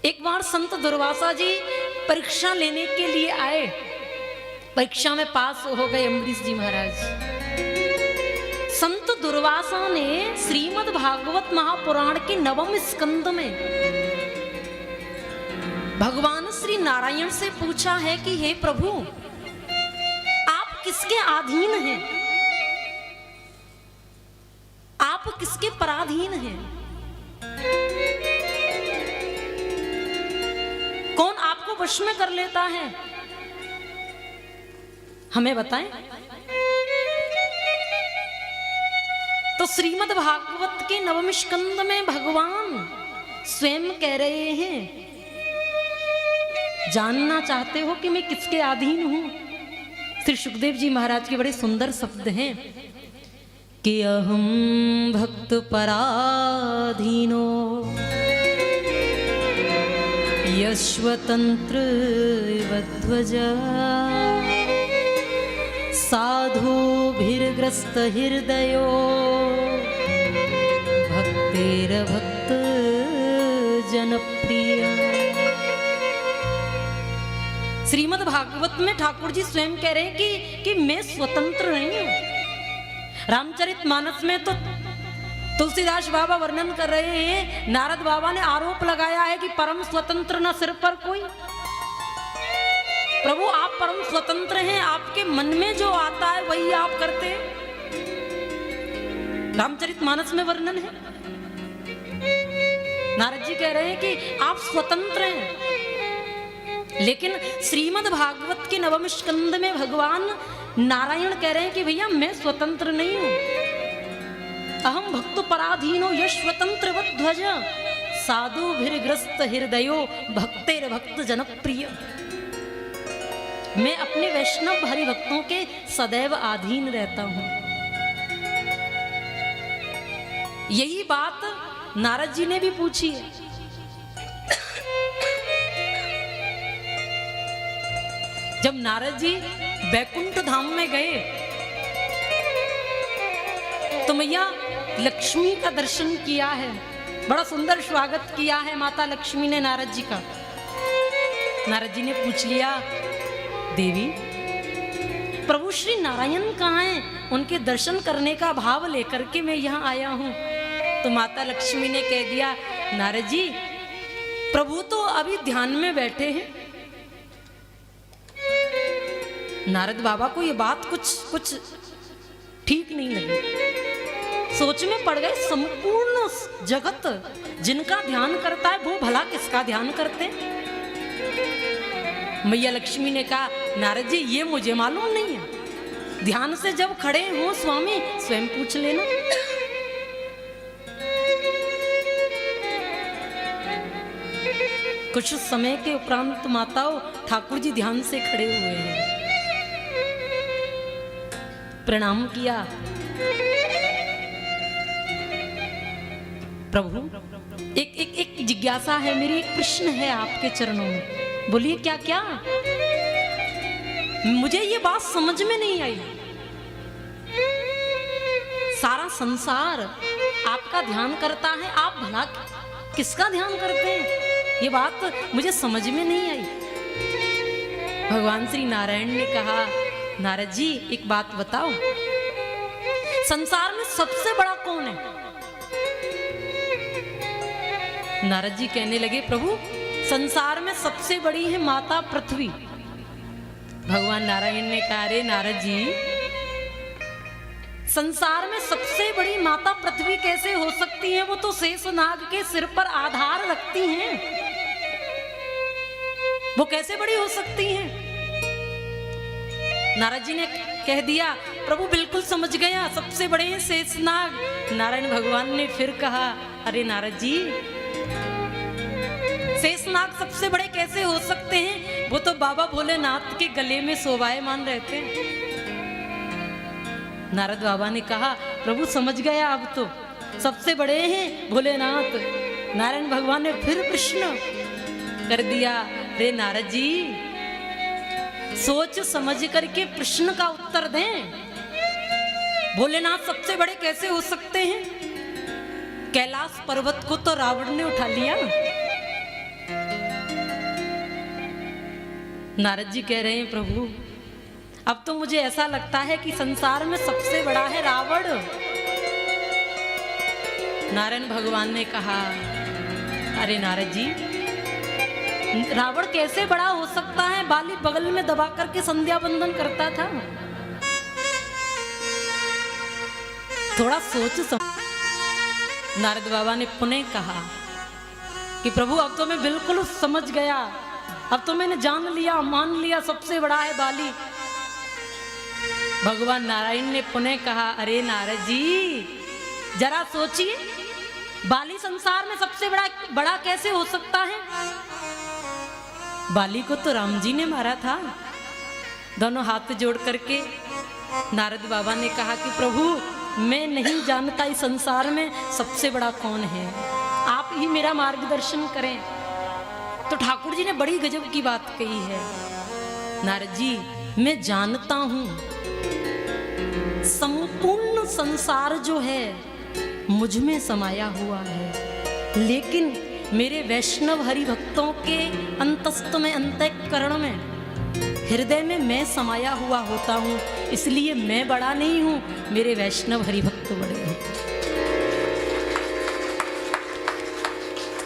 एक बार संत दुर्वासा जी परीक्षा लेने के लिए आए। परीक्षा में पास हो गए अम्बरीश जी महाराज। संत दुर्वासा ने श्रीमद् भागवत महापुराण के 9वें स्कंद में भगवान श्री नारायण से पूछा है कि हे प्रभु, आप किसके अधीन हैं? आप किसके पराधीन हैं? कौन आपको वश में कर लेता है? हमें बताएं। तो श्रीमद् भागवत के 9वें स्कंद में भगवान स्वयं कह रहे हैं, जानना चाहते हो कि मैं किसके अधीन हूं? श्री सुखदेव जी महाराज के बड़े सुंदर शब्द हैं कि अहम भक्त पराधीनो यश्वतंत्र ध्वज साधुभिर्ग्रस्त हृदयो भक्तेर भक्त जनप्रिय। श्रीमद् भागवत में ठाकुर जी स्वयं कह रहे हैं कि मैं स्वतंत्र नहीं हूं। रामचरितमानस में तो तुलसीदास बाबा वर्णन कर रहे हैं, नारद बाबा ने आरोप लगाया है कि परम स्वतंत्र न सिर पर कोई। प्रभु आप परम स्वतंत्र हैं, आपके मन में जो आता है वही आप करते हैं। रामचरितमानस में वर्णन है। नारद जी कह रहे हैं कि आप स्वतंत्र हैं, लेकिन श्रीमद् भागवत के 9वें स्कंद में भगवान नारायण कह रहे हैं कि भैया मैं स्वतंत्र नहीं हूं। अहम भक्त पराधीनो यश्वतंत्र ध्वज साधुभिर्ग्रस्त हृदयो भक्तेर भक्त जनप्रिय। मैं अपने वैष्णव हरि भक्तों के सदैव अधीन रहता हूं। यही बात नारद जी ने भी पूछी है। जब नारद जी बैकुंठ धाम में गए तो मैया लक्ष्मी का दर्शन किया है। बड़ा सुंदर स्वागत किया है माता लक्ष्मी ने नारद जी का। नारद जी ने पूछ लिया, देवी प्रभु श्री नारायण कहाँ हैं? उनके दर्शन करने का भाव लेकर के मैं यहाँ आया हूँ। तो माता लक्ष्मी ने कह दिया, नारद जी प्रभु तो अभी ध्यान में बैठे हैं। नारद बाबा को ये बात कुछ ठीक नहीं लगी। सोच में पड़ गए, संपूर्ण जगत जिनका ध्यान करता है वो भला किसका ध्यान करते हैं? मैया लक्ष्मी ने कहा, नारद जी ये मुझे मालूम नहीं है। ध्यान से जब खड़े हो स्वामी स्वयं पूछ लेना। कुछ समय के उपरांत माताओं ठाकुर जी ध्यान से खड़े हुए हैं। प्रणाम किया, प्रभु एक जिज्ञासा है मेरी, एक प्रश्न है आपके चरणों में। बोलिए क्या क्या? मुझे ये बात समझ में नहीं आई। सारा संसार आपका ध्यान करता है, आप भला किसका ध्यान करते हैं? ये बात मुझे समझ में नहीं आई। भगवान श्री नारायण ने कहा, नारद जी एक बात बताओ, संसार में सबसे बड़ा कौन है? नारद जी कहने लगे, प्रभु संसार में सबसे बड़ी है माता पृथ्वी। भगवान नारायण ने कहा, अरे नारद जी संसार में सबसे बड़ी माता पृथ्वी कैसे हो सकती है? वो तो शेषनाग के सिर पर आधार रखती हैं। वो कैसे बड़ी हो सकती हैं? नारद जी ने कह दिया, प्रभु बिल्कुल समझ गया, सबसे बड़े हैं शेषनाग। नारायण भगवान ने फिर कहा, अरे नारद जी शेषनाग सबसे बड़े कैसे हो सकते हैं? वो तो बाबा भोलेनाथ के गले में शोभायमान रहते हैं। नारद बाबा ने कहा, प्रभु समझ गया, अब तो सबसे बड़े हैं भोलेनाथ। नारायण भगवान ने फिर प्रश्न कर दिया, रे नारद जी सोच समझ करके प्रश्न का उत्तर दें। भोलेनाथ सबसे बड़े कैसे हो सकते हैं? कैलाश पर्वत को तो रावण ने उठा लिया, नारद जी कह रहे हैं प्रभु अब तो मुझे ऐसा लगता है कि संसार में सबसे बड़ा है रावण। नारायण भगवान ने कहा अरे नारद जी रावण कैसे बड़ा हो सकता है, बाली बगल में दबा करके संध्या बंदन करता था। थोड़ा सोच समझ। नारद बाबा ने पुनः कहा कि प्रभु अब तो मैं बिल्कुल समझ गया, अब तो मैंने जान लिया मान लिया सबसे बड़ा है बाली। भगवान नारायण ने पुनः कहा अरे नारद जी जरा सोचिए बाली संसार में सबसे बड़ा कैसे हो सकता है। बाली को तो राम जी ने मारा था। दोनों हाथ जोड़ करके नारद बाबा ने कहा कि प्रभु मैं नहीं जानता इस संसार में सबसे बड़ा कौन है, आप ही मेरा मार्गदर्शन करें। तो ठाकुर जी ने बड़ी गजब की बात कही है, नारद जी मैं जानता हूं संपूर्ण संसार जो है मुझ में समाया हुआ है, लेकिन मेरे वैष्णव हरि भक्तों के अंतस्थ में अंतःकरण में हृदय में मैं समाया हुआ होता हूँ, इसलिए मैं बड़ा नहीं हूँ, मेरे वैष्णव हरि भक्त बड़े हैं।